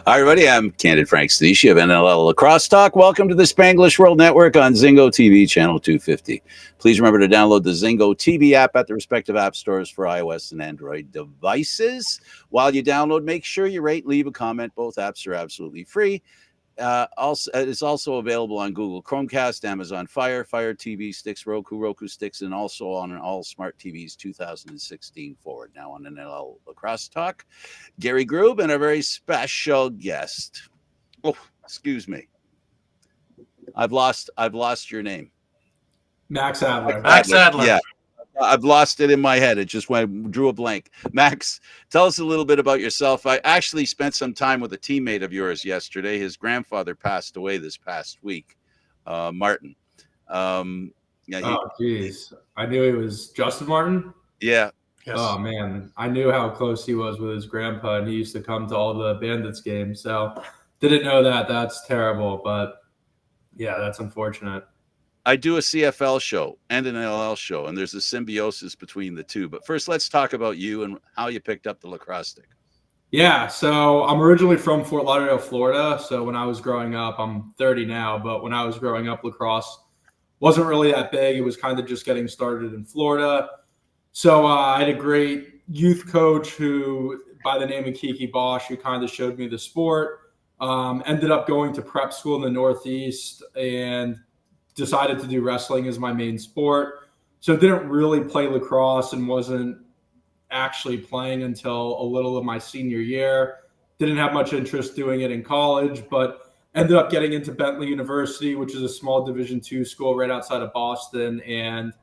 Hi, everybody. I'm Candid Stanisci of NLL Lacrosse Talk. Welcome to the Spanglish World Network on Zingo TV, channel 250. Please remember to download the Zingo TV app at the respective app stores for iOS and Android devices. While you download, make sure you rate and leave a comment. Both apps are absolutely free. It's also available on Google Chromecast, Amazon Fire TV sticks, Roku sticks, and also on all smart TVs 2016 forward. Now on NLL Lacrosse Talk, Gary Groob and a very special guest. Oh, excuse me. I've lost your name. Max Adler. Max Adler. Yeah. I've lost it in my head. It just drew a blank. Max, tell us a little bit about yourself. I actually spent some time with a teammate of yours yesterday. His grandfather passed away this past week, Martin. Geez. I knew he was Justin Martin? Yeah. Yes. Oh, man. I knew how close he was with his grandpa, and he used to come to all the Bandits games. So didn't know that. That's terrible. But, yeah, that's unfortunate. I do a CFL show and an NLL show, and there's a symbiosis between the two. But first, let's talk about you and how you picked up the lacrosse stick. Yeah, so I'm originally from Fort Lauderdale, Florida. So when I was growing up, I'm 30 now, but when I was growing up, lacrosse wasn't really that big. It was kind of just getting started in Florida. So I had a great youth coach who, by the name of Kiki Bosch, who kind of showed me the sport. Ended up going to prep school in the Northeast and decided to do wrestling as my main sport. So didn't really play lacrosse and wasn't actually playing until a little of my senior year. Didn't have much interest doing it in college, but ended up getting into Bentley University, which is a small Division II school right outside of Boston, and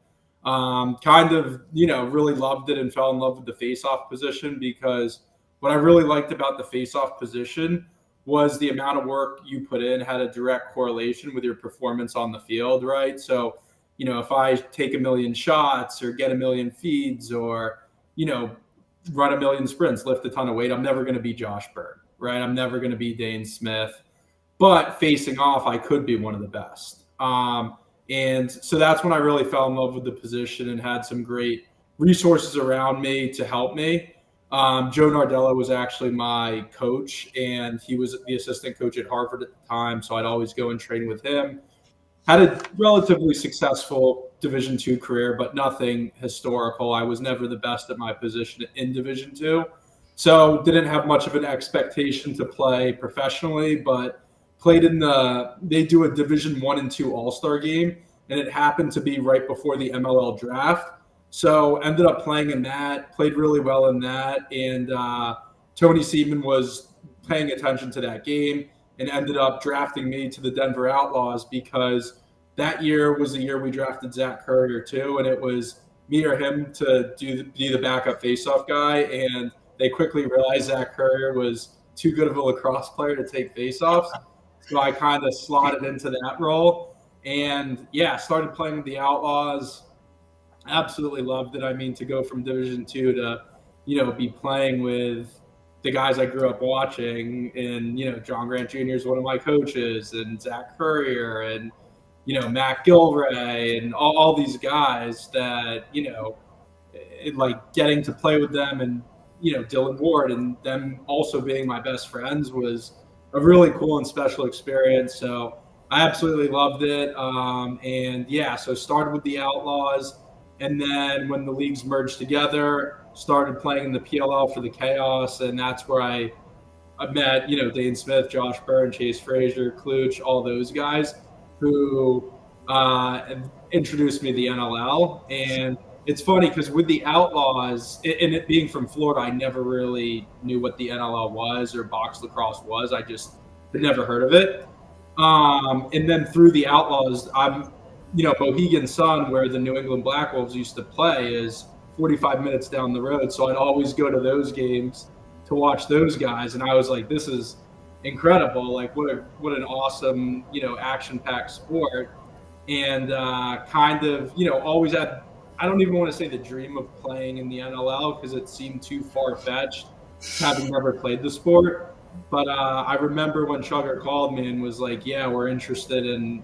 kind of, really loved it and fell in love with the face-off position, because what I really liked about the face-off position was the amount of work you put in had a direct correlation with your performance on the field, right? So, if I take a million shots or get a million feeds or, run a million sprints, lift a ton of weight, I'm never going to be Josh Bird, right? I'm never going to be Dane Smith. But facing off, I could be one of the best. And so that's when I really fell in love with the position and had some great resources around me to help me. Joe Nardello was actually my coach, and he was the assistant coach at Harvard at the time, so I'd always go and train with him. Had a relatively successful Division II career, but nothing historical. I was never the best at my position in Division II, so didn't have much of an expectation to play professionally, but played they do a Division I and II All-Star game, and it happened to be right before the MLL draft. So ended up playing in that, played really well in that, and Tony Seaman was paying attention to that game and ended up drafting me to the Denver Outlaws, because that year was the year we drafted Zach Courier too, and it was me or him to be the backup faceoff guy, and they quickly realized Zach Courier was too good of a lacrosse player to take faceoffs, so I kind of slotted into that role, and started playing with the Outlaws. Absolutely loved it. I mean, to go from Division II to, be playing with the guys I grew up watching, and, John Grant Jr. is one of my coaches, and Zach Courier, and, Matt Gilray, and all these guys that, like getting to play with them, and, Dylan Ward, and them also being my best friends was a really cool and special experience. So I absolutely loved it. So started with the Outlaws. And then when the leagues merged together, started playing in the PLL for the Chaos, and that's where I met, Dane Smith, Josh Byrne, Chase Frazier, Kluch, all those guys who introduced me to the NLL. And it's funny because with the Outlaws, and it being from Florida, I never really knew what the NLL was or box lacrosse was. I just had never heard of it. And then through the Outlaws, Mohegan Sun, where the New England Black Wolves used to play, is 45 minutes down the road. So I'd always go to those games to watch those guys. And I was like, this is incredible. Like, what an awesome, action-packed sport. And always had, I don't even want to say the dream of playing in the NLL, because it seemed too far-fetched, having never played the sport. But I remember when Chugger called me and was like, yeah, we're interested in,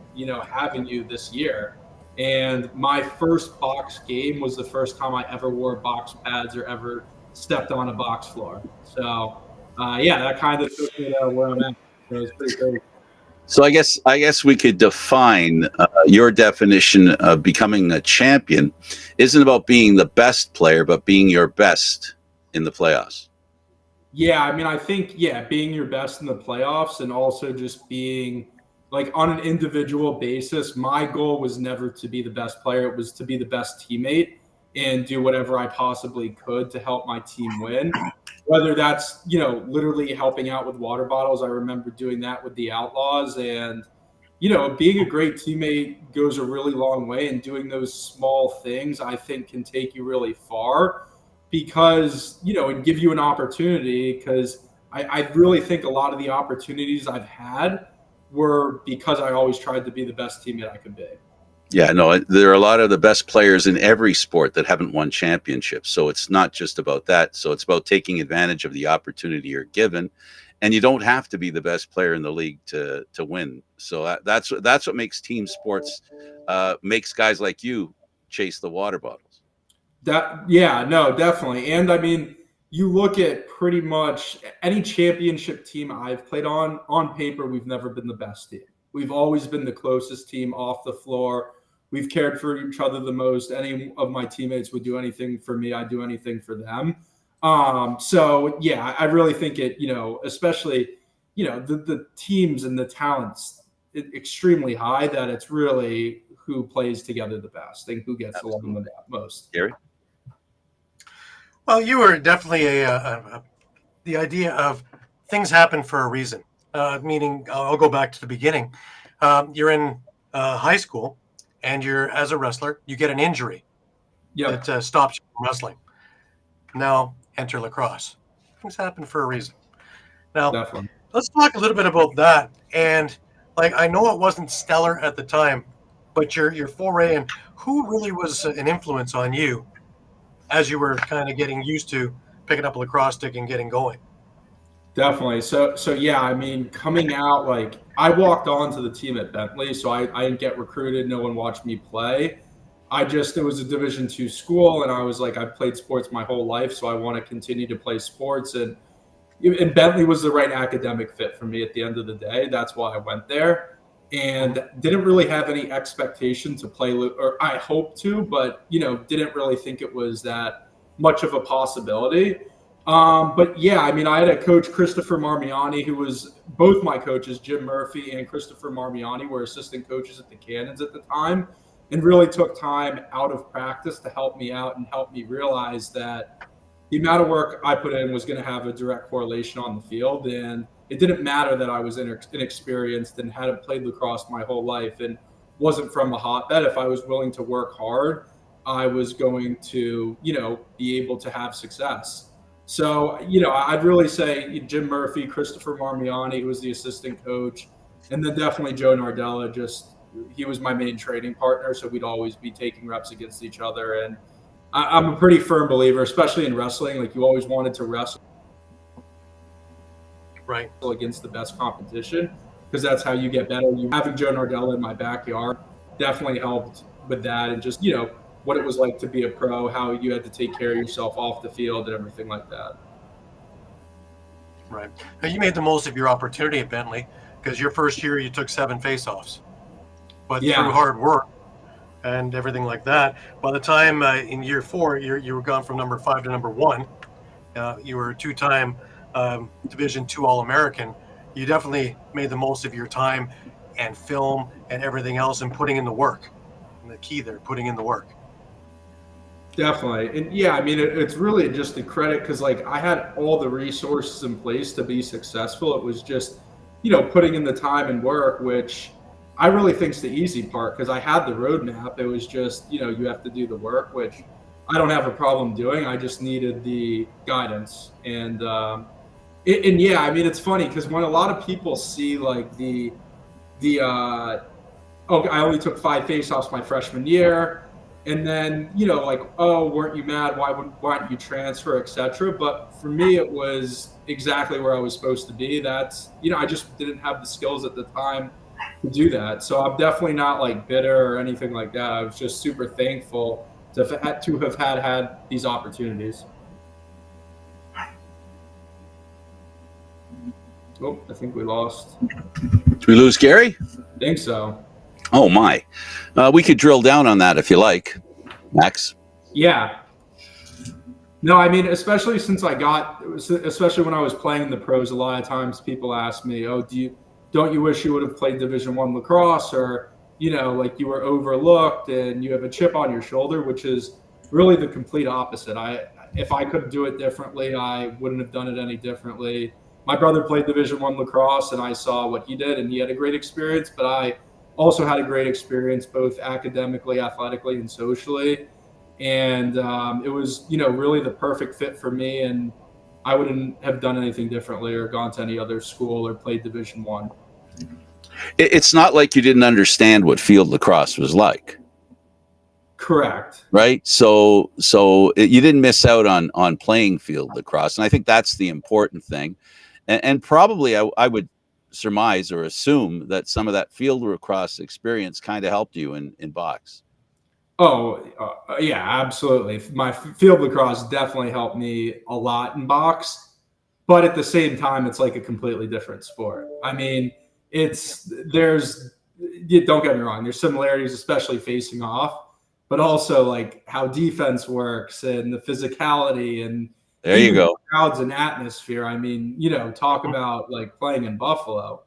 having you this year. And my first box game was the first time I ever wore box pads or ever stepped on a box floor. So yeah, that kind of took me to where I'm at. So it was pretty great. So I guess we could define your definition of becoming a champion isn't about being the best player, but being your best in the playoffs. Yeah, I mean, I think, yeah, being your best in the playoffs and also just being like on an individual basis, my goal was never to be the best player. It was to be the best teammate and do whatever I possibly could to help my team win. Whether that's, literally helping out with water bottles. I remember doing that with the Outlaws. And, being a great teammate goes a really long way. And doing those small things, I think, can take you really far because, and give you an opportunity. Because I really think a lot of the opportunities I've had were because I always tried to be the best teammate I could be. Yeah, no, there are a lot of the best players in every sport that haven't won championships. So it's not just about that. So it's about taking advantage of the opportunity you're given, and you don't have to be the best player in the league to win. So that's what makes team sports makes guys like you chase the water bottles. Yeah, no, definitely. And I mean, you look at pretty much any championship team I've played on paper, we've never been the best team. We've always been the closest team off the floor. We've cared for each other the most. Any of my teammates would do anything for me. I'd do anything for them. So yeah, I really think it, especially, the teams and the talents extremely high that it's really who plays together the best and who gets along the most. Gary? Well, you were definitely the idea of things happen for a reason. Meaning, I'll go back to the beginning. You're in high school, and as a wrestler, you get an injury that stops you from wrestling. Now, enter lacrosse. Things happen for a reason. Now, Definitely. Let's talk a little bit about that. And I know it wasn't stellar at the time, but your foray and who really was an influence on you as you were kind of getting used to picking up a lacrosse stick and getting going? Definitely. So yeah, I mean, coming out, I walked on to the team at Bentley, so I didn't get recruited. No one watched me play. It was a Division II school, and I was like, I've played sports my whole life, so I want to continue to play sports. And Bentley was the right academic fit for me at the end of the day. That's why I went there, and didn't really have any expectation to play, or I hoped to, but didn't really think it was that much of a possibility. But yeah, I mean, I had a coach, Christopher Marmiani, who was both my coaches, Jim Murphy and Christopher Marmiani, were assistant coaches at the Candids at the time, and really took time out of practice to help me out and help me realize that the amount of work I put in was going to have a direct correlation on the field. And it didn't matter that I was inexperienced and hadn't played lacrosse my whole life and wasn't from a hotbed. If I was willing to work hard, I was going to, be able to have success. So, I'd really say Jim Murphy, Christopher Marmiani, who was the assistant coach, and then definitely Joe Nardella. He was my main training partner, so we'd always be taking reps against each other. And I'm a pretty firm believer, especially in wrestling, you always wanted to wrestle right against the best competition because that's how you get better. Having Joe Nardella in my backyard definitely helped with that, and just, what it was like to be a pro, how you had to take care of yourself off the field and everything like that. Right. Now, you made the most of your opportunity at Bentley because your first year you took 7 faceoffs. But through hard work and everything like that, by the time in year 4, you were gone from number 5 to number 1. You were a 2-time Division II All-American. You definitely made the most of your time and film and everything else and putting in the work. And the key there, putting in the work. Definitely. And yeah, I mean, it's really just a credit because I had all the resources in place to be successful. It was just, putting in the time and work, which I really think is the easy part because I had the roadmap. It was just, you have to do the work, which I don't have a problem doing. I just needed the guidance. And yeah, I mean, it's funny because when a lot of people see I only took 5 faceoffs my freshman year. And then, oh, weren't you mad? Why don't you transfer, etc. But for me, it was exactly where I was supposed to be. That's, I just didn't have the skills at the time to do that. So I'm definitely not bitter or anything like that. I was just super thankful to have had these opportunities. Oh, I think we lost. Did we lose Gary? I think so. Oh my. We could drill down on that if you like, Max. Yeah. No, I mean, especially especially when I was playing in the pros, a lot of times people ask me, "Oh, don't you wish you would have played Division I lacrosse, or like you were overlooked and you have a chip on your shoulder," which is really the complete opposite. If I could do it differently, I wouldn't have done it any differently. My brother played Division I lacrosse, and I saw what he did, and he had a great experience. But I also had a great experience, both academically, athletically, and socially. And it was, really the perfect fit for me. And I wouldn't have done anything differently or gone to any other school or played Division I. It's not like you didn't understand what field lacrosse was like. Correct. Right. So you didn't miss out on playing field lacrosse. And I think that's the important thing. And probably I would surmise or assume that some of that field lacrosse experience kind of helped you in box. Oh, yeah, absolutely. My field lacrosse definitely helped me a lot in box, but at the same time, it's like a completely different sport. I mean, don't get me wrong, there's similarities, especially facing off, but also like how defense works and the physicality and there you go, crowds and atmosphere. I mean, talk about like playing in Buffalo.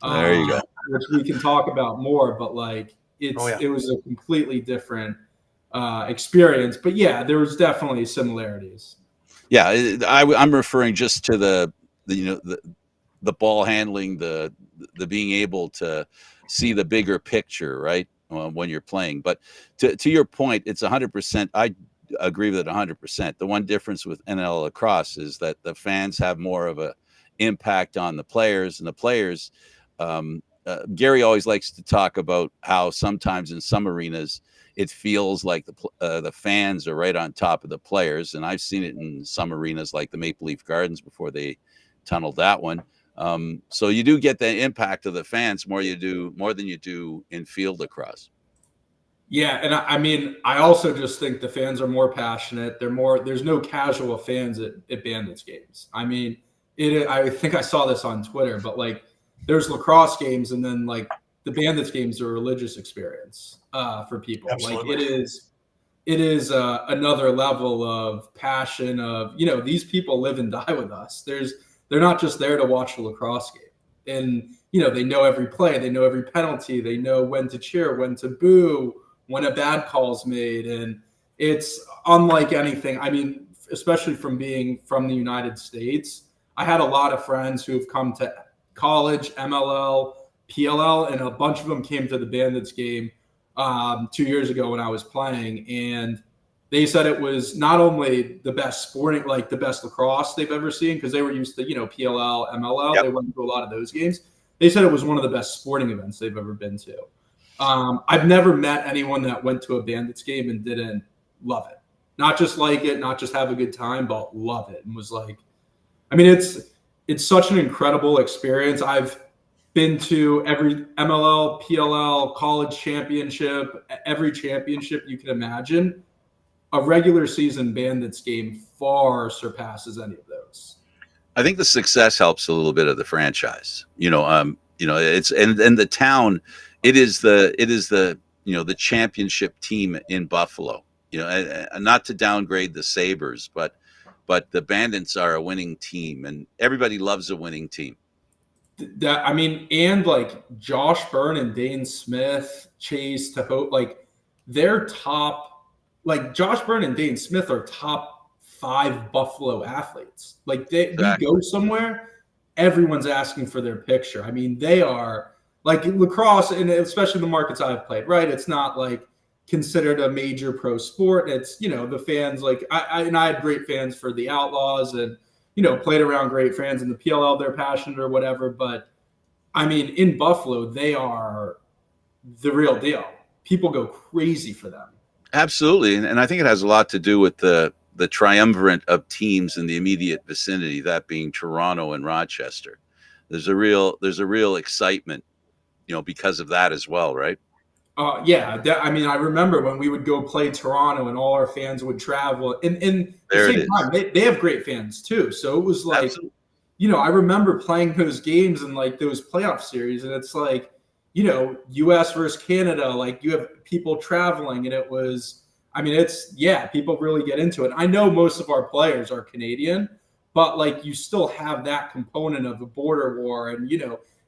There you go. Which we can talk about more, but like it was a completely different experience. But yeah, there was definitely similarities. Yeah, I'm referring just to the ball handling, the being able to see the bigger picture, right, when you're playing. But to your point, it's 100%. I agree with it 100%. The one difference with NLL Lacrosse is that the fans have more of a impact on the players, and the players. Gary always likes to talk about how sometimes in some arenas it feels like the fans are right on top of the players, and I've seen it in some arenas like the Maple Leaf Gardens before they tunneled that one. So you do get the impact of the fans more than you do in field lacrosse. Yeah, and I mean, I also just think the fans are more passionate. There's no casual fans at Bandits games. I mean, I think I saw this on Twitter, but like, there's lacrosse games, and then like the Bandits games are a religious experience for people. Absolutely. Like it is another level of passion of, these people live and die with us. They're not just there to watch a lacrosse game, and they know every play, they know every penalty, they know when to cheer, when to boo, when a bad call's made, and it's unlike anything. I mean, especially from being from the United States, I had a lot of friends who have come to college, MLL, PLL, and a bunch of them came to the Bandits game 2 years ago when I was playing, and they said it was not only the best sporting, like the best lacrosse they've ever seen, because they were used to, PLL, MLL. Yep. They went to a lot of those games. They said it was one of the best sporting events they've ever been to. I've never met anyone that went to a Bandits game and didn't love it. Not just like it, not just have a good time, but love it. And was like, I mean, it's such an incredible experience. I've been to every MLL, PLL, college championship, every championship you can imagine. A regular season Bandits game far surpasses any of those. I think the success helps a little bit of the franchise. It's and the town. It is the the championship team in Buffalo. Not to downgrade the Sabres, but the Bandits are a winning team, and everybody loves a winning team. And like Josh Byrne and Dane Smith, Chase Tahoe, like they're top. Like Josh Byrne and Dane Smith are top 5 Buffalo athletes. Like we go somewhere, everyone's asking for their picture. I mean, they are like lacrosse, and especially the markets I've played, right? It's not like considered a major pro sport. It's, the fans, like I had great fans for the Outlaws, and, played around great fans in the PLL, they're passionate or whatever. But I mean, in Buffalo, they are the real deal. People go crazy for them. Absolutely. And I think it has a lot to do with the triumvirate of teams in the immediate vicinity, that being Toronto and Rochester. There's a real excitement, because of that as well, right? Yeah. I mean, I remember when we would go play Toronto and all our fans would travel. And the same time, they have great fans too. So it was like, I remember playing those games and like those playoff series, and it's like, US versus Canada, like you have people traveling, and it was, people really get into it. I know most of our players are Canadian, but like you still have that component of a border war, and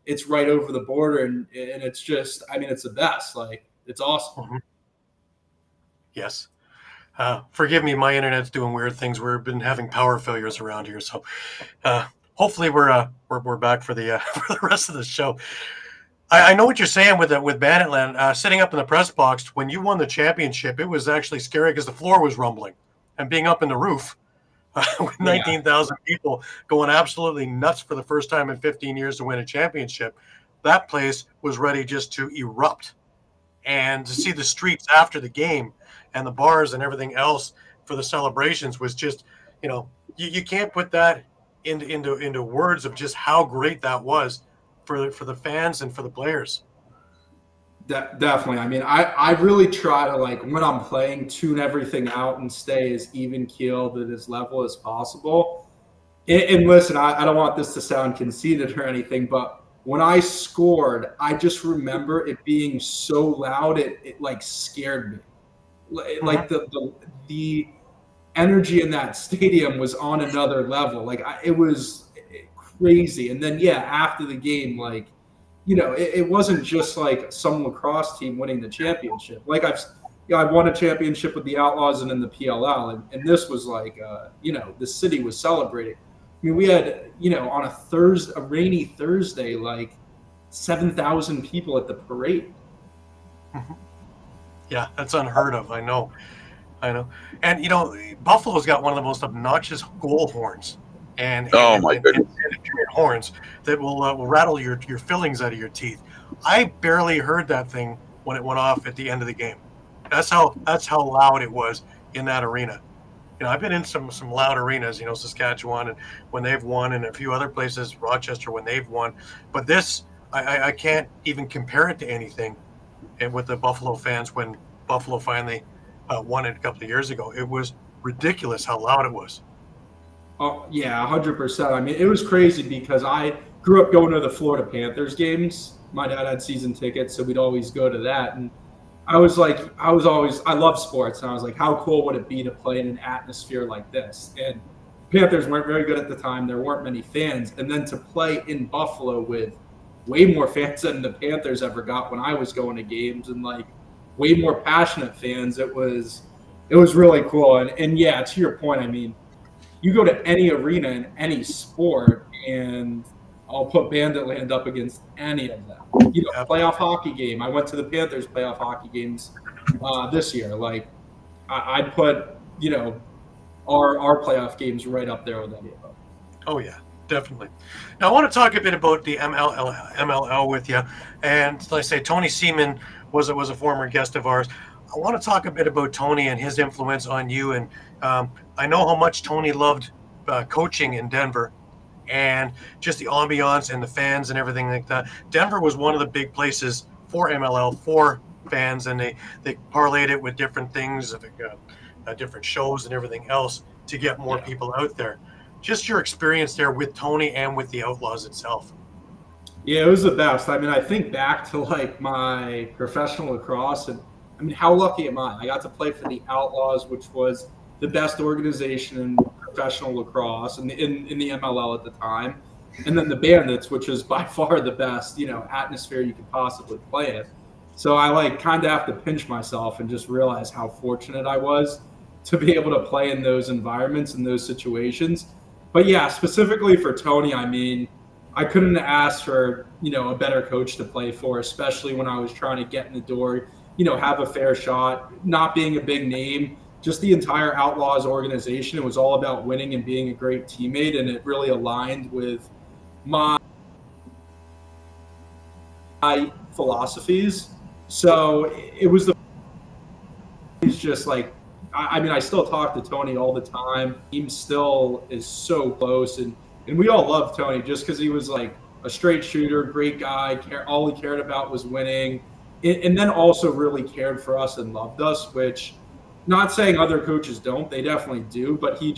it's right over the border, and it's just, it's the best. Like, it's awesome. Mm-hmm. Yes. Forgive me, my internet's doing weird things. We've been having power failures around here, so hopefully we're back for the for the rest of the show. I know what you're saying with Banditland. Sitting up in the press box when you won the championship, it was actually scary because the floor was rumbling, and being up in the roof with 19,000 people going absolutely nuts for the first time in 15 years to win a championship, that place was ready just to erupt. And to see the streets after the game and the bars and everything else for the celebrations was just, you can't put that into words of just how great that was for the fans and for the players. Definitely. I really try to, like, when I'm playing, tune everything out and stay as even keeled at as level as possible. And listen, I don't want this to sound conceited or anything, but when I scored, I just remember it being so loud, it like scared me. Like the energy in that stadium was on another level. Like it was crazy. And then after the game, like, it wasn't just like some lacrosse team winning the championship. Like I won a championship with the Outlaws and in the PLL, and this was like the city was celebrating. We had, on a rainy Thursday, like 7,000 people at the parade. Yeah, that's unheard of. I know. And, Buffalo's got one of the most obnoxious goal horns. And my goodness. And horns that will rattle your fillings out of your teeth. I barely heard that thing when it went off at the end of the game. That's how loud it was in that arena. I've been in some loud arenas, Saskatchewan, and when they've won, and a few other places, Rochester, when they've won. But this, I can't even compare it to anything. And with the Buffalo fans, when Buffalo finally won it a couple of years ago, it was ridiculous how loud it was. Oh yeah, 100%. It was crazy because I grew up going to the Florida Panthers games. My dad had season tickets, so we'd always go to that. And I love sports, and I was like, how cool would it be to play in an atmosphere like this? And Panthers weren't very good at the time. There weren't many fans. And then to play in Buffalo with way more fans than the Panthers ever got when I was going to games, and like way more passionate fans, it was really cool. And to your point, you go to any arena in any sport, and I'll put Banditland up against any of them. Playoff hockey game. I went to the Panthers playoff hockey games this year. Like, I'd put, our playoff games right up there with any of them. Oh, yeah, definitely. Now, I want to talk a bit about the MLL with you. And like I say, Tony Seaman was a former guest of ours. I want to talk a bit about Tony and his influence on you. And I know how much Tony loved coaching in Denver, and just the ambiance and the fans and everything like that. Denver was one of the big places for MLL, for fans, and they parlayed it with different things, different shows and everything else to get more people out there. Just your experience there with Tony and with the Outlaws itself. Yeah, it was the best. I think back to like my professional lacrosse, and how lucky am I? I got to play for the Outlaws, which was the best organization in professional lacrosse and in the MLL at the time, and then the Bandits, which is by far the best atmosphere you could possibly play in. So I like kind of have to pinch myself and just realize how fortunate I was to be able to play in those environments and those situations. But specifically for Tony, I couldn't ask for a better coach to play for, especially when I was trying to get in the door, have a fair shot, not being a big name. Just the entire Outlaws organization, it was all about winning and being a great teammate, and it really aligned with my philosophies. So it was he's just like, I still talk to Tony all the time. He still is so close, and we all love Tony just because he was like a straight shooter, great guy. All he cared about was winning, and then also really cared for us and loved us, which not saying other coaches don't, they definitely do, but he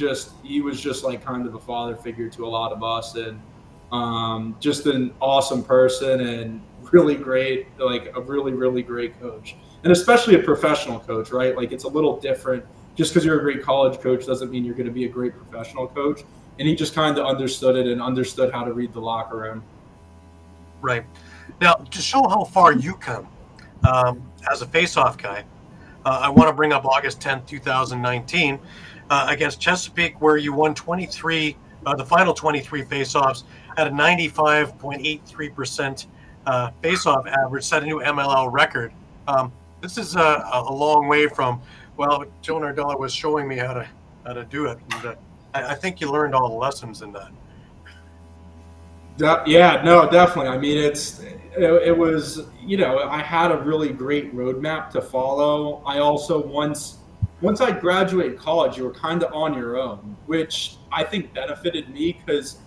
was just like kind of a father figure to a lot of us, and just an awesome person and really great, like a really, really great coach. And especially a professional coach, right? Like it's a little different. Just because you're a great college coach doesn't mean you're going to be a great professional coach. And he just kind of understood it and understood how to read the locker room. Right. Now, to show how far you come as a face-off guy, I want to bring up August 10th, 2019, against Chesapeake, where you won 23, the final 23 face-offs at a 95.83% face-off average, set a new MLL record. This is a long way from, well, Joe Nardella was showing me how to do it. And, I think you learned all the lessons in that. Yeah, no, definitely. I mean, it was, I had a really great roadmap to follow. I also, once I graduated college, you were kind of on your own, which I think benefited me because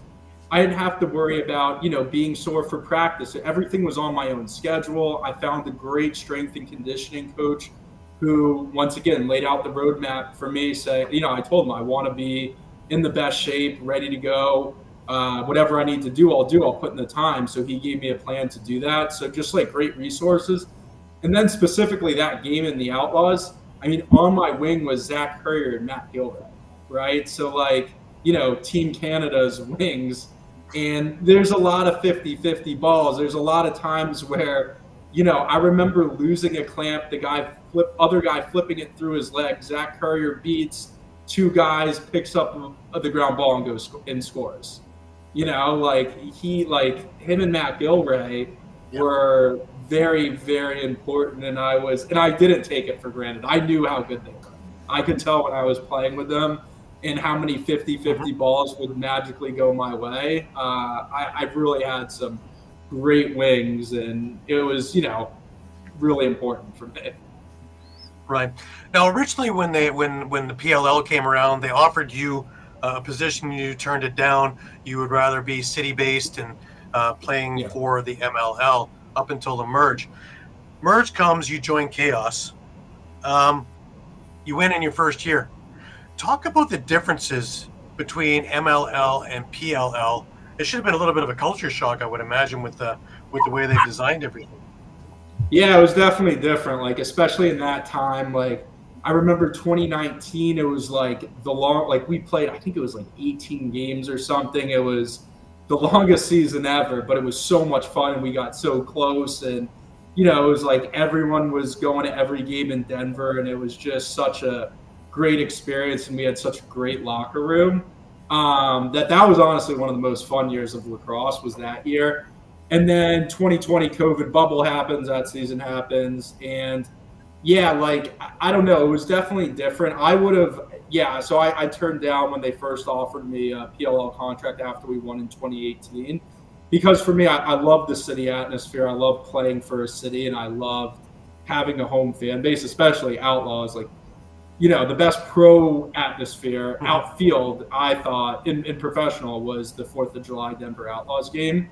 I didn't have to worry about, being sore for practice. Everything was on my own schedule. I found a great strength and conditioning coach who, once again, laid out the roadmap for me, saying, I told him I want to be in the best shape, ready to go. Whatever I need to do, I'll put in the time. So he gave me a plan to do that. So just like great resources. And then specifically that game in the Outlaws, I mean, on my wing was Zach Currier and Matt Gilbert, right? So like, Team Canada's wings. And there's a lot of 50-50 balls. There's a lot of times where, I remember losing a clamp, other guy flipping it through his leg. Zach Currier beats two guys, picks up the ground ball and goes and scores. Him and Matt Gilray were very, very important, and I didn't take it for granted. I knew how good they were. I could tell when I was playing with them and how many 50-50 balls would magically go my way. I really had some great wings, and it was, really important for me. Right. Now, originally when the PLL came around, they offered you a position, you turned it down. You would rather be city-based and playing for the MLL up until the merge. Merge comes, you join Chaos. You win in your first year. Talk about the differences between MLL and PLL. It should have been a little bit of a culture shock, I would imagine, with the way they designed everything. Yeah, it was definitely different. Like, especially in that time, like I remember 2019, it was like we played, I think it was like 18 games or something. It was the longest season ever, but it was so much fun and we got so close. And, it was like everyone was going to every game in Denver, and it was just such a great experience. And we had such a great locker room that was honestly one of the most fun years of lacrosse was that year. And then 2020 COVID bubble happens, that season happens. And I don't know, it was definitely different. I would have, so I turned down when they first offered me a PLL contract after we won in 2018. Because for me, I love the city atmosphere. I love playing for a city, and I love having a home fan base, especially Outlaws. Like, the best pro atmosphere outfield, I thought, in professional was the 4th of July Denver Outlaws game.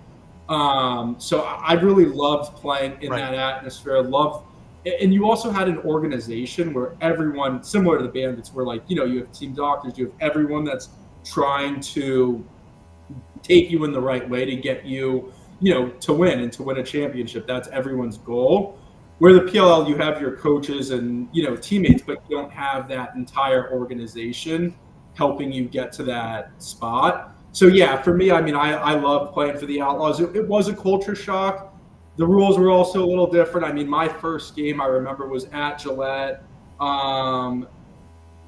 So I really loved playing in that atmosphere. And you also had an organization where everyone, similar to the Bandits, where like, you have team doctors, you have everyone that's trying to take you in the right way to get you, to win and to win a championship. That's everyone's goal. Where the PLL, you have your coaches and, teammates, but you don't have that entire organization helping you get to that spot. So, for me, I mean, I love playing for the Outlaws. It was a culture shock. The rules were also a little different. I mean, my first game, I remember, was at Gillette. And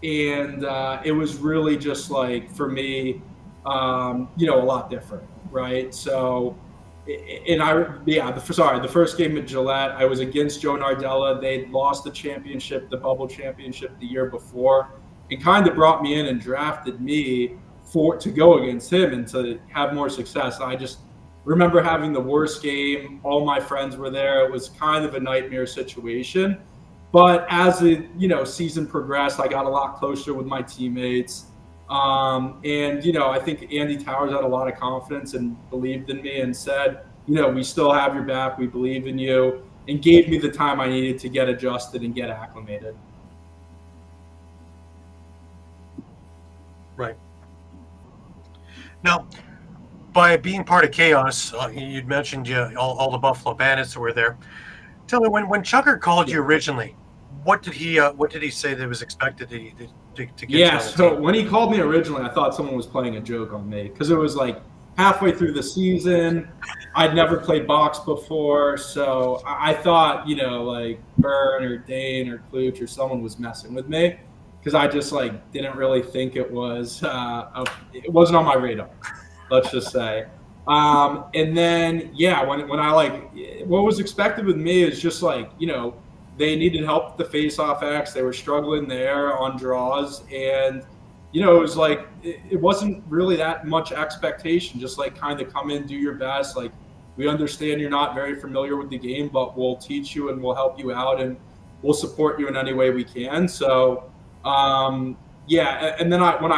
it was really just like, for me, a lot different, right? So, the first game at Gillette, I was against Joe Nardella. They'd lost the bubble championship the year before. It kind of brought me in and drafted me to go against him and to have more success. I just remember having the worst game. All my friends were there. It was kind of a nightmare situation. But as the season progressed, I got a lot closer with my teammates. I think Andy Towers had a lot of confidence and believed in me and said, we still have your back. We believe in you, and gave me the time I needed to get adjusted and get acclimated. Right. Now, by being part of Chaos, you'd mentioned all the Buffalo Bandits that were there. Tell me, when Chucker called you originally, what did he say that was expected to get you Yeah, on the so team? when he called me originally, I thought someone was playing a joke on me because it was like halfway through the season. I'd never played box before, so I thought, like Byrne or Dane or Kluch or someone was messing with me because I just like didn't really think it wasn't on my radar. Let's just say. And then yeah, when I like what was expected with me is just like they needed help with the face-off X. They were struggling there on draws, and it was like it wasn't really that much expectation. Just like kind of come in, do your best. Like we understand you're not very familiar with the game, but we'll teach you and we'll help you out and we'll support you in any way we can. So yeah, and then when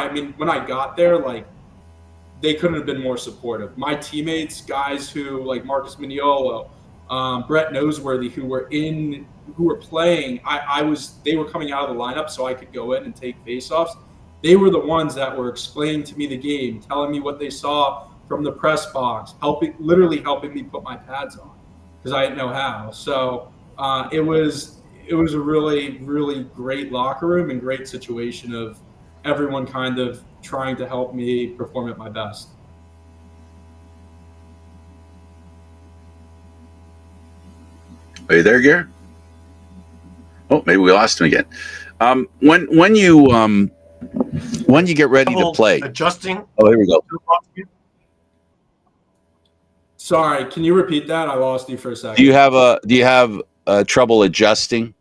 I got there, like they couldn't have been more supportive. My teammates, guys who like Marcus Mignolo, Brett Noseworthy, who were playing, they were coming out of the lineup so I could go in and take faceoffs. They were the ones that were explaining to me the game, telling me what they saw from the press box, literally helping me put my pads on because I didn't know how. So it was a really, really great locker room and great situation of everyone kind of trying to help me perform at my best. Are you there, Gary? Oh, maybe we lost him again. When you get ready to play, adjusting. Oh, here we go. Sorry, can you repeat that? I lost you for a second. Do you have trouble adjusting?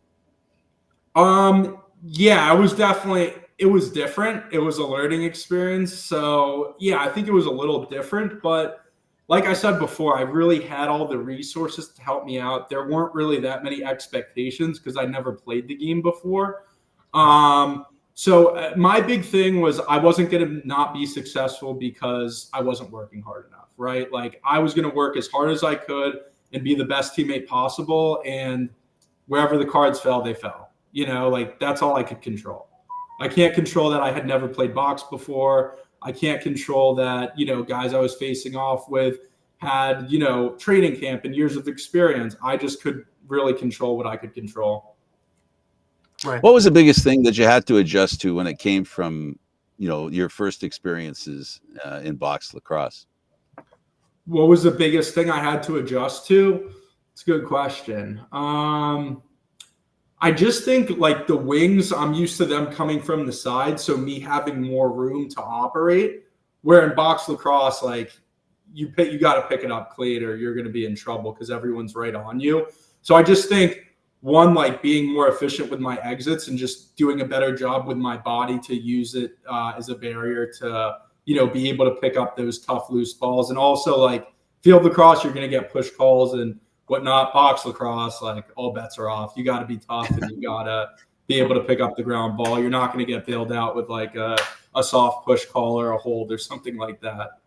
Yeah, it was different. It was a learning experience. So yeah, I think it was a little different, but like I said before, I really had all the resources to help me out. There weren't really that many expectations because I never played the game before. So my big thing was I wasn't going to not be successful because I wasn't working hard enough, right? Like I was going to work as hard as I could and be the best teammate possible. And wherever the cards fell, they fell. Like that's all I could control. I can't control that I had never played box before. I can't control that, guys I was facing off with had, training camp and years of experience. I just could really control what I could control. Right. What was the biggest thing that you had to adjust to when it came from, your first experiences in box lacrosse? What was the biggest thing I had to adjust to? It's a good question. I just think like the wings, I'm used to them coming from the side. So me having more room to operate, where in box lacrosse, like you got to pick it up clean or you're going to be in trouble because everyone's right on you. So I just think one, like being more efficient with my exits and just doing a better job with my body to use it as a barrier to, be able to pick up those tough, loose balls. And also like field lacrosse, you're going to get push calls and whatnot. Box lacrosse, like all bets are off. You got to be tough and you got to be able to pick up the ground ball. You're not going to get bailed out with like a soft push call or a hold or something like that.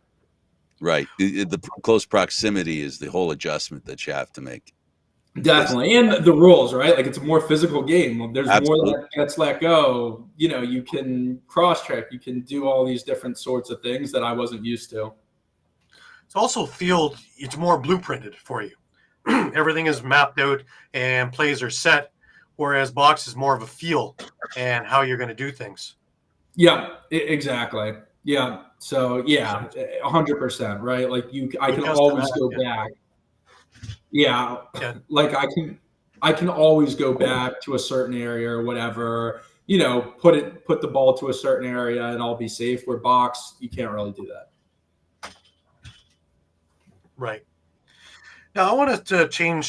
Right. The close proximity is the whole adjustment that you have to make. Definitely. And the rules, right? Like it's a more physical game. There's Absolutely. more that gets let go. You can cross check. You can do all these different sorts of things that I wasn't used to. It's also field. It's more blueprinted for you. Everything is mapped out and plays are set, whereas box is more of a feel and how you're going to do things. Yeah, exactly. Yeah. So yeah, 100%. Right. Like I can always go back. Yeah. Like I can always go back to a certain area or whatever, put the ball to a certain area and I'll be safe. Where box, you can't really do that. Right. Now I want to change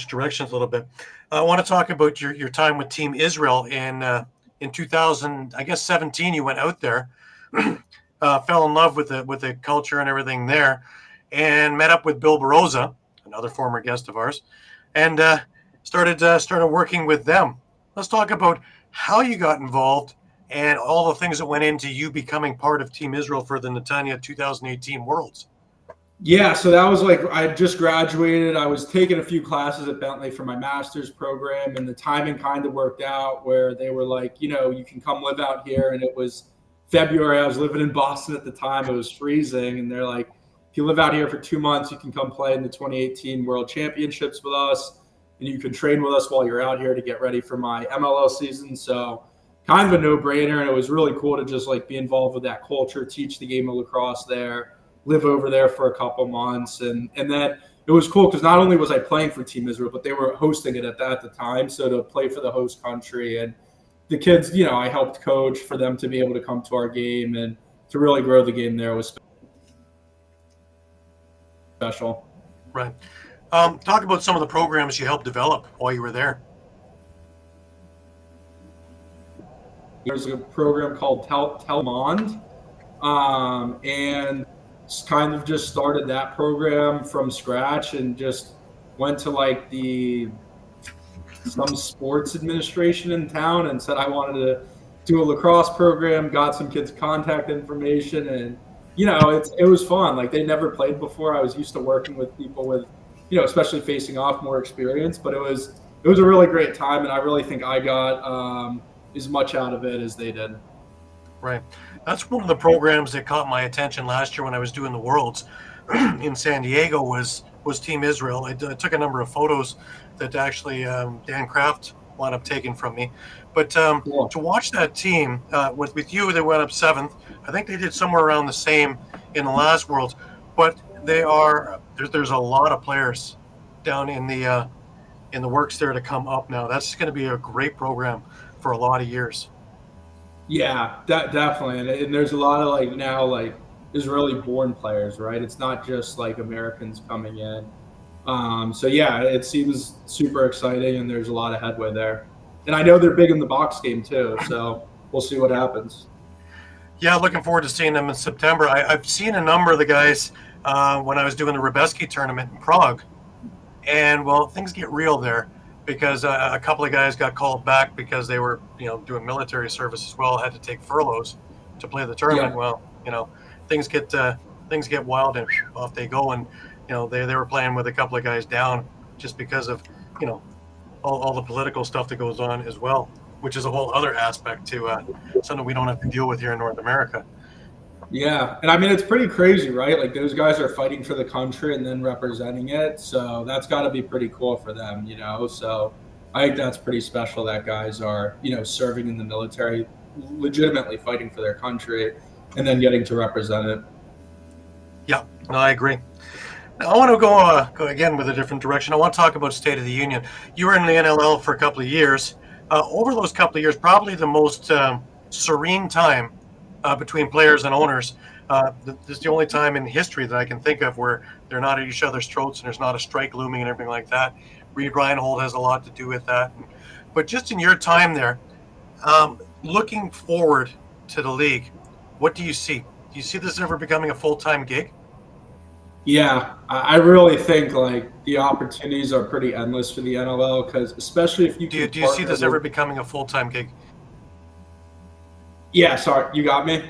directions a little bit. I want to talk about your time with Team Israel in 2000, I guess 17. You went out there, fell in love with the culture and everything there, and met up with Bill Baroza, another former guest of ours, and started working with them. Let's talk about how you got involved and all the things that went into you becoming part of Team Israel for the Netanya 2018 Worlds. Yeah, so that was like I just graduated. I was taking a few classes at Bentley for my master's program, and the timing kind of worked out where they were like, you can come live out here, and it was February. I was living in Boston at the time. It was freezing. And they're like, if you live out here for 2 months, you can come play in the 2018 World Championships with us. And you can train with us while you're out here to get ready for my MLL season. So kind of a no-brainer. And it was really cool to just like be involved with that culture, teach the game of lacrosse there, live over there for a couple months. And then it was cool because not only was I playing for Team Israel, but they were hosting it at the time. So to play for the host country, and the kids, I helped coach for them to be able to come to our game and to really grow the game there was special. Right. Talk about some of the programs you helped develop while you were there. There's a program called Telmond, and kind of just started that program from scratch and just went to like some sports administration in town and said I wanted to do a lacrosse program, got some kids' contact information, and it was fun. Like they never played before. I was used to working with people with, especially facing off, more experience, but it was a really great time, and I really think I got as much out of it as they did. Right. That's one of the programs that caught my attention last year when I was doing the Worlds in San Diego was Team Israel. I took a number of photos that actually Dan Kraft wound up taking from me. But Cool. To watch that team, with you, they went up 7th. I think they did somewhere around the same in the last Worlds. But there's a lot of players down in the works there to come up now. That's going to be a great program for a lot of years. Yeah, definitely. And there's a lot of now Israeli born players, right? It's not just like Americans coming in. So yeah, it seems super exciting, and there's a lot of headway there. And I know they're big in the box game too, so we'll see what happens. Yeah, looking forward to seeing them in September. I've seen a number of the guys when I was doing the Rubeski tournament in Prague, and well, things get real there because a couple of guys got called back because they were doing military service as well, had to take furloughs to play the tournament. Yeah. Well, things get wild and off they go, and they were playing with a couple of guys down just because of all the political stuff that goes on as well, which is a whole other aspect to something we don't have to deal with here in North America. Yeah, and I mean it's pretty crazy, right? Like those guys are fighting for the country and then representing it, so that's got to be pretty cool for them, So I think that's pretty special that guys are, serving in the military, legitimately fighting for their country, and then getting to represent it. Yeah, no, I agree. Now, I want to go again with a different direction. I want to talk about State of the Union. You were in the NLL for a couple of years. Over those couple of years, probably the most serene time between players and owners. This is the only time in history that I can think of where they're not at each other's throats and there's not a strike looming and everything like that. Reed Reinhold has a lot to do with that. But just in your time there, looking forward to the league, what do you see? Do you see this ever becoming a full-time gig? Yeah, I really think the opportunities are pretty endless for the NLL because especially if you do you see this ever becoming a full-time gig? Yeah, sorry, you got me?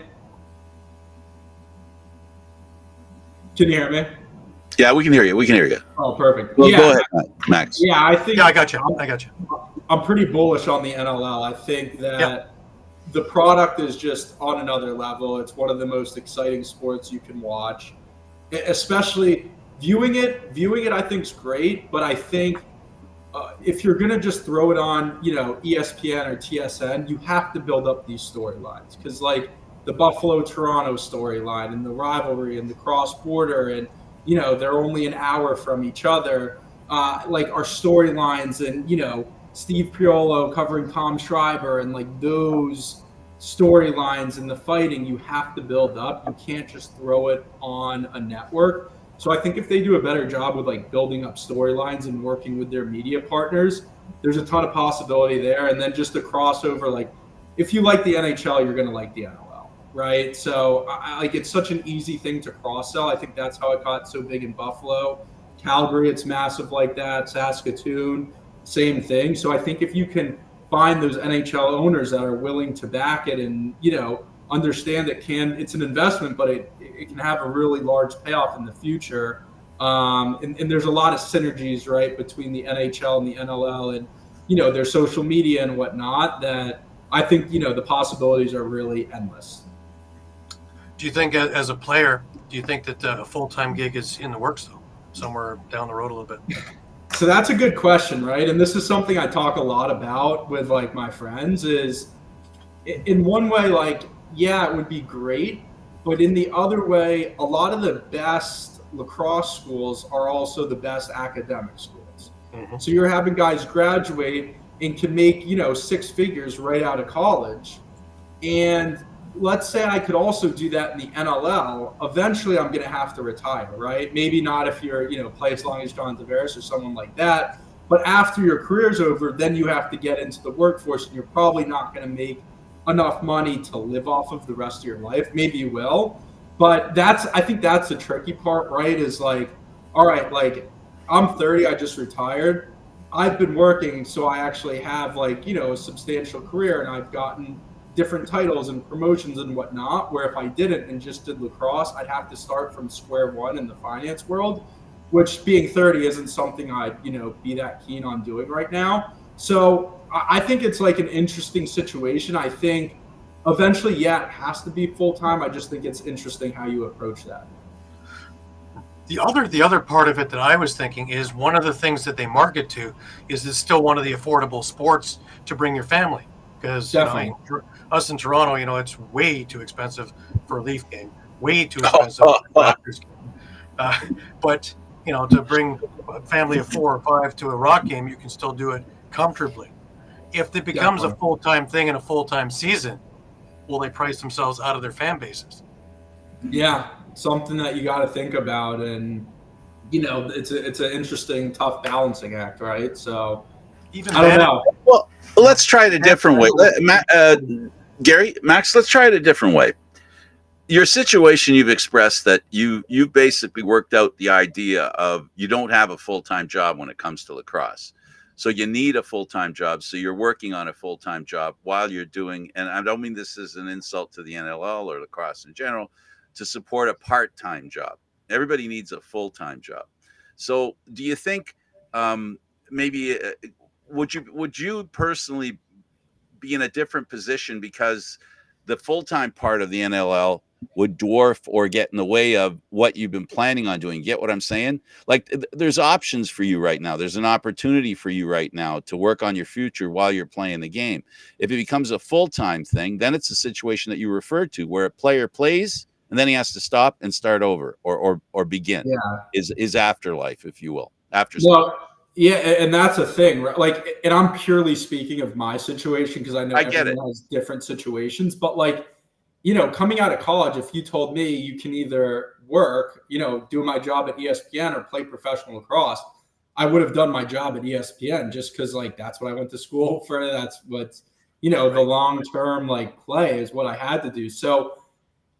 Can you hear me? Yeah, we can hear you. Oh, perfect. Well, go ahead, Max. Yeah, I think. Yeah, I got you. I'm pretty bullish on the NLL. I think that the product is just on another level. It's one of the most exciting sports you can watch. Especially viewing it, I think is great. But I think if you're gonna just throw it on, ESPN or TSN, you have to build up these storylines because the Buffalo-Toronto storyline and the rivalry and the cross-border and they're only an hour from each other. Our storylines and Steve Piolo covering Tom Schreiber and those storylines and the fighting you have to build up. You can't just throw it on a network. So I think if they do a better job with building up storylines and working with their media partners, there's a ton of possibility there. And then just the crossover, if you like the NHL, you're going to like the NLL, right? So it's such an easy thing to cross-sell. I think that's how it got so big in Buffalo. Calgary, it's massive like that. Saskatoon, same thing. So I think if you can find those NHL owners that are willing to back it and, understand it's an investment, but it can have a really large payoff in the future. And there's a lot of synergies, right, between the NHL and the NLL and, their social media and whatnot that I think, the possibilities are really endless. Do you think, as a player, do you think that a full-time gig is in the works, though, somewhere down the road a little bit? So that's a good question, right? And this is something I talk a lot about with like my friends is in one way, like, yeah, it would be great. But in the other way, a lot of the best lacrosse schools are also the best academic schools. Mm-hmm. So you're having guys graduate and can make, 6 figures right out of college. And let's say I could also do that in the NLL. Eventually, I'm going to have to retire, right? Maybe not if you're, play as long as John Tavares or someone like that. But after your career's over, then you have to get into the workforce, and you're probably not going to make enough money to live off of the rest of your life. Maybe you will. But I think that's the tricky part, right? Is like, all right, like I'm 30, I just retired. I've been working, so I actually have like, a substantial career, and I've gotten different titles and promotions and whatnot, where if I didn't and just did lacrosse, I'd have to start from square one in the finance world, which being 30 isn't something I'd, be that keen on doing right now. So I think it's like an interesting situation. I think eventually, yeah, it has to be full-time. I just think it's interesting how you approach that. The other part of it that I was thinking is one of the things that they market to is it's still one of the affordable sports to bring your family. Because us in Toronto, it's way too expensive for a Leaf game, way too expensive for a Raptors game. But to bring a family of 4 or 5 to a Rock game, you can still do it comfortably. If it becomes a full-time thing in a full-time season, will they price themselves out of their fan bases? Yeah, something that you got to think about, and it's an interesting, tough balancing act, right? So I don't know. Well, let's try it a different way. Max, let's try it a different way. Your situation, you've expressed that you basically worked out the idea of you don't have a full-time job when it comes to lacrosse. So you need a full-time job. So you're working on a full-time job while you're doing, and I don't mean this as an insult to the NLL or lacrosse in general, to support a part-time job. Everybody needs a full-time job. So do you think maybe would you personally be in a different position because the full-time part of the NLL would dwarf or get in the way of what you've been planning on doing? Get what I'm saying? Like there's options for you right now. There's an opportunity for you right now to work on your future while you're playing the game. If it becomes a full-time thing, then it's a situation that you referred to where a player plays and then he has to stop and start over or begin. Yeah. Is afterlife, if you will. After well, yeah, and that's a thing, right? Like, and I'm purely speaking of my situation because I know everyone has different situations, but like, coming out of college, if you told me you can either work, do my job at ESPN or play professional lacrosse, I would have done my job at ESPN just because like that's what I went to school for. That's what, the long-term like play is what I had to do. So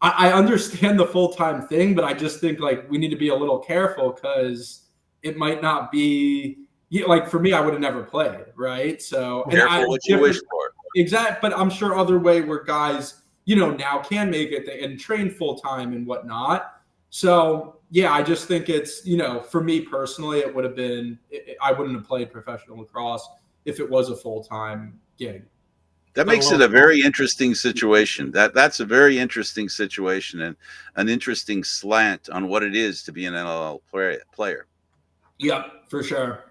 I understand the full-time thing, but I just think like we need to be a little careful because it might not be like for me, I would have never played, right? So careful what you wish for. Exactly, but I'm sure other way where guys now can make it and train full time and whatnot. So yeah, I just think it's, for me personally, it would have been, I wouldn't have played professional lacrosse if it was a full-time gig. That makes it a very interesting situation. That's a very interesting situation and an interesting slant on what it is to be an NLL player. Yeah, for sure.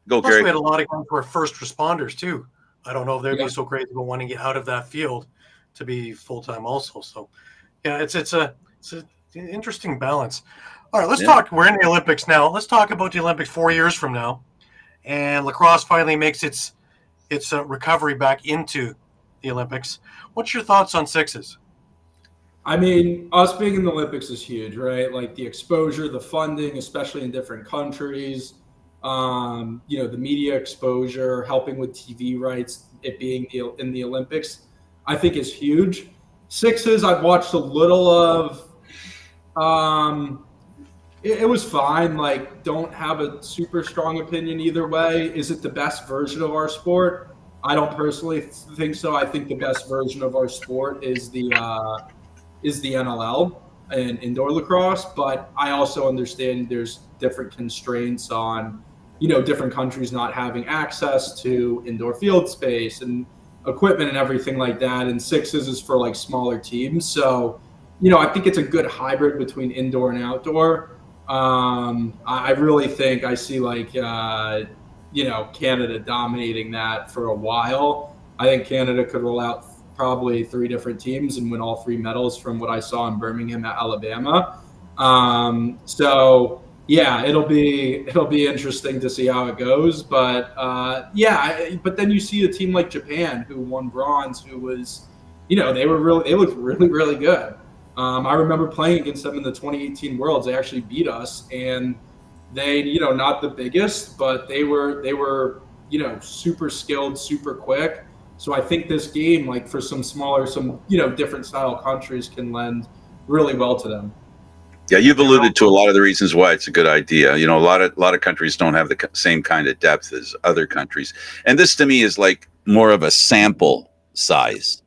Go, Plus, Gary. we had a lot of guys who are first responders too. I don't know if they'd be so crazy about wanting to get out of that field to be full-time also. So yeah, it's an interesting balance. All right, let's talk. We're in the Olympics now. Let's talk about the Olympics 4 years from now. And lacrosse finally makes its recovery back into the Olympics. What's your thoughts on sixes? I mean, us being in the Olympics is huge, right? Like the exposure, the funding, especially in different countries, the media exposure, helping with TV rights, it being in the Olympics, I think is huge. Sixes, I've watched a little of. It was fine. Like, don't have a super strong opinion either way. Is it the best version of our sport? I don't personally think so. I think the best version of our sport is the NLL and indoor lacrosse. But I also understand there's different constraints on, different countries not having access to indoor field space and equipment and everything like that. And sixes is for like smaller teams. So I think it's a good hybrid between indoor and outdoor. I really think I see Canada dominating that for a while. I think Canada could roll out probably 3 different teams and win all 3 medals from what I saw in Birmingham at Alabama. So yeah, it'll be interesting to see how it goes. But but then you see a team like Japan who won bronze, who was, they looked really, really good. I remember playing against them in the 2018 Worlds. They actually beat us, and they, not the biggest, but they were, super skilled, super quick. So I think this game, like for some smaller, different style countries, can lend really well to them. Yeah, you've alluded to a lot of the reasons why it's a good idea. A lot of countries don't have the same kind of depth as other countries, and this to me is like more of a sample size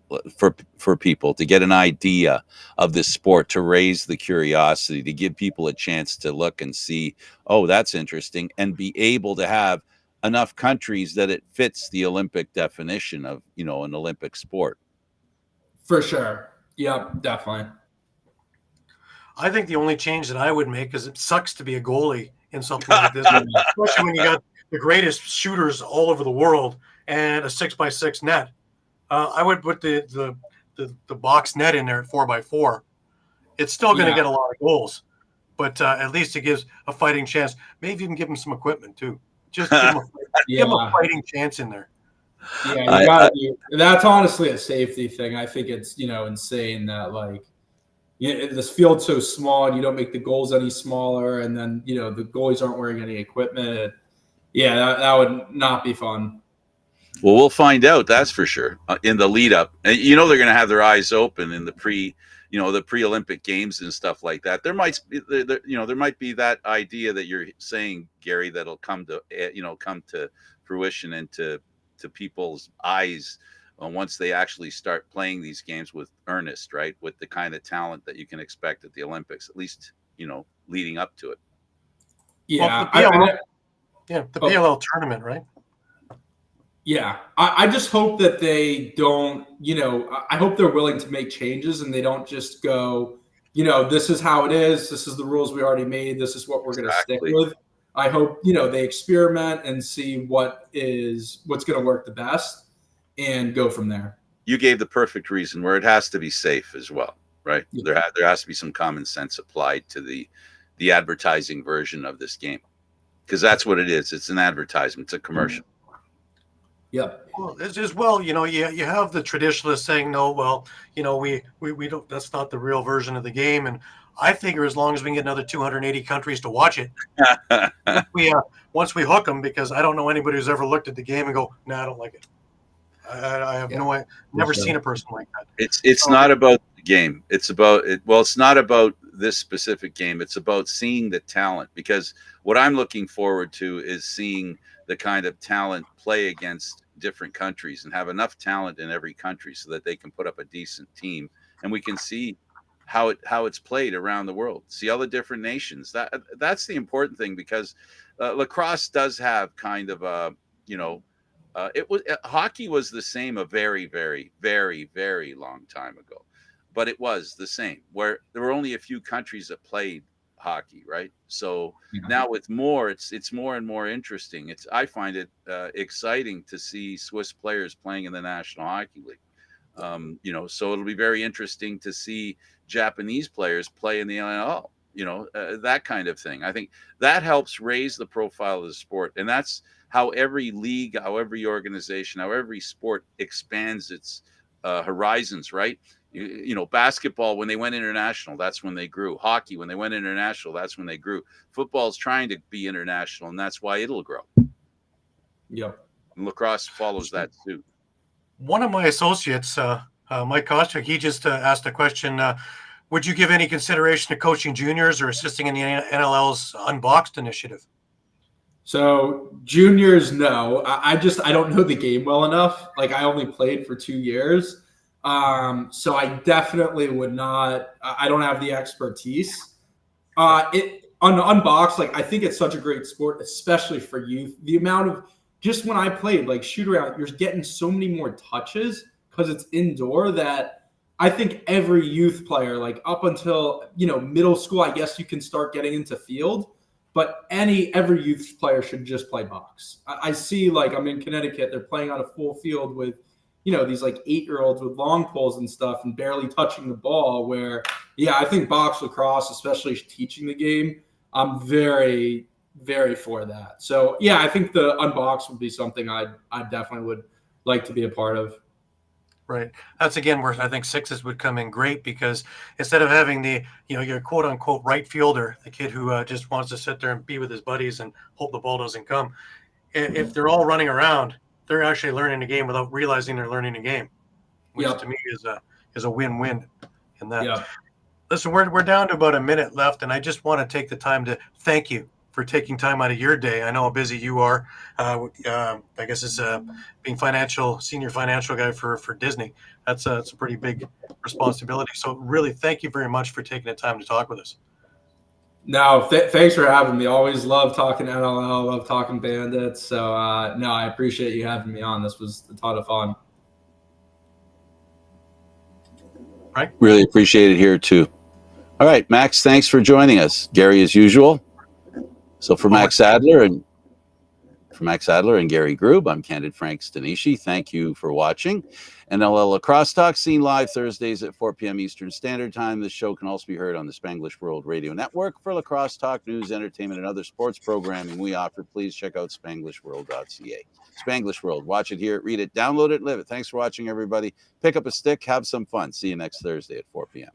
for people to get an idea of this sport, to raise the curiosity, to give people a chance to look and see, oh, that's interesting, and be able to have enough countries that it fits the Olympic definition of, an Olympic sport. For sure. Yeah, definitely. I think the only change that I would make is it sucks to be a goalie in something like this, especially when you got the greatest shooters all over the world and a 6x6 net. I would put the box net in there at 4x4. It's still going to get a lot of goals, but at least it gives a fighting chance. Maybe even give them some equipment too. Just give them a fighting chance in there. Yeah, that's honestly a safety thing. I think it's insane that this field's so small and you don't make the goals any smaller, and then the goalies aren't wearing any equipment. That would not be fun. Well, we'll find out, that's for sure, in the lead up. And they're going to have their eyes open in the pre-Olympic games and stuff like that. There might be that idea that you're saying, Gary, that'll come to fruition and to people's eyes once they actually start playing these games with earnest, right? With the kind of talent that you can expect at the Olympics, at least, leading up to it. Yeah. Well, the PLL tournament, right? Yeah, I just hope that they don't, I hope they're willing to make changes and they don't just go, this is how it is. This is the rules we already made. This is what we're going to stick with. I hope, they experiment and see what's going to work the best and go from there. You gave the perfect reason, where it has to be safe as well, right? Yeah. There has to be some common sense applied to the advertising version of this game, because that's what it is. It's an advertisement. It's a commercial. Yeah. Well, it's just, you have the traditionalists saying, no, well, we don't, that's not the real version of the game. And I figure as long as we can get another 280 countries to watch it, once we hook them, because I don't know anybody who's ever looked at the game and go, no, I don't like it. I have no idea. Never seen a person like that. It's not about the game. It's about it. Well, it's not about this specific game. It's about seeing the talent, because what I'm looking forward to is seeing the kind of talent play against different countries and have enough talent in every country so that they can put up a decent team, and we can see how it's played around the world. See all the different nations. That's the important thing, because lacrosse does have kind of a hockey was the same a very, very, very, very long time ago, but it was the same, where there were only a few countries that played hockey, right? So now with more, it's more and more interesting. I find it exciting to see Swiss players playing in the National Hockey League. So it'll be very interesting to see Japanese players play in the NLL. That kind of thing. I think that helps raise the profile of the sport, and that's how every league, how every organization, how every sport expands its horizons, right? Basketball, when they went international, that's when they grew. Hockey, when they went international, that's when they grew. Football's trying to be international, and that's why it'll grow. Yep. And lacrosse follows that suit. One of my associates, Mike Kostick, he just asked a question. Would you give any consideration to coaching juniors or assisting in the NLL's Unboxed initiative? So juniors, no. I don't know the game well enough. I only played for 2 years. So I definitely would not. I don't have the expertise. On Unboxed, I think it's such a great sport, especially for youth. The amount of, just when I played shoot around, you're getting so many more touches because it's indoor, that I think every youth player, like up until, middle school, I guess you can start getting into field, but every youth player should just play box. I see, like, I'm in Connecticut, they're playing on a full field with, these like 8-year-olds with long poles and stuff and barely touching the ball, where, yeah, I think box lacrosse, especially teaching the game, I'm very, very for that. So, yeah, I think the unbox would be something I definitely would like to be a part of. Right. That's again where I think sixes would come in great, because instead of having the, your quote unquote right fielder, the kid who just wants to sit there and be with his buddies and hope the ball doesn't come, if they're all running around, they're actually learning the game without realizing they're learning the game, which to me is a win-win in that. Yeah. Listen, we're down to about a minute left, and I just want to take the time to thank you for taking time out of your day. I know how busy you are. I guess it's being senior financial guy for Disney. That's a pretty big responsibility. So really, thank you very much for taking the time to talk with us. No, thanks for having me. Always love talking NLL, love talking Bandits. So, no, I appreciate you having me on. This was a ton of fun. Right. Really appreciate it here too. All right, Max, thanks for joining us. Gary, as usual. So for Max Adler and Gary Groob, I'm Candid Frank Stanisci. Thank you for watching. NLL Lacrosse Talk, seen live Thursdays at 4 p.m. Eastern Standard Time. This show can also be heard on the Spanglish World Radio Network. For Lacrosse Talk, news, entertainment, and other sports programming we offer, please check out SpanglishWorld.ca. Spanglish World. Watch it, hear it, read it, download it, live it. Thanks for watching, everybody. Pick up a stick, have some fun. See you next Thursday at 4 p.m.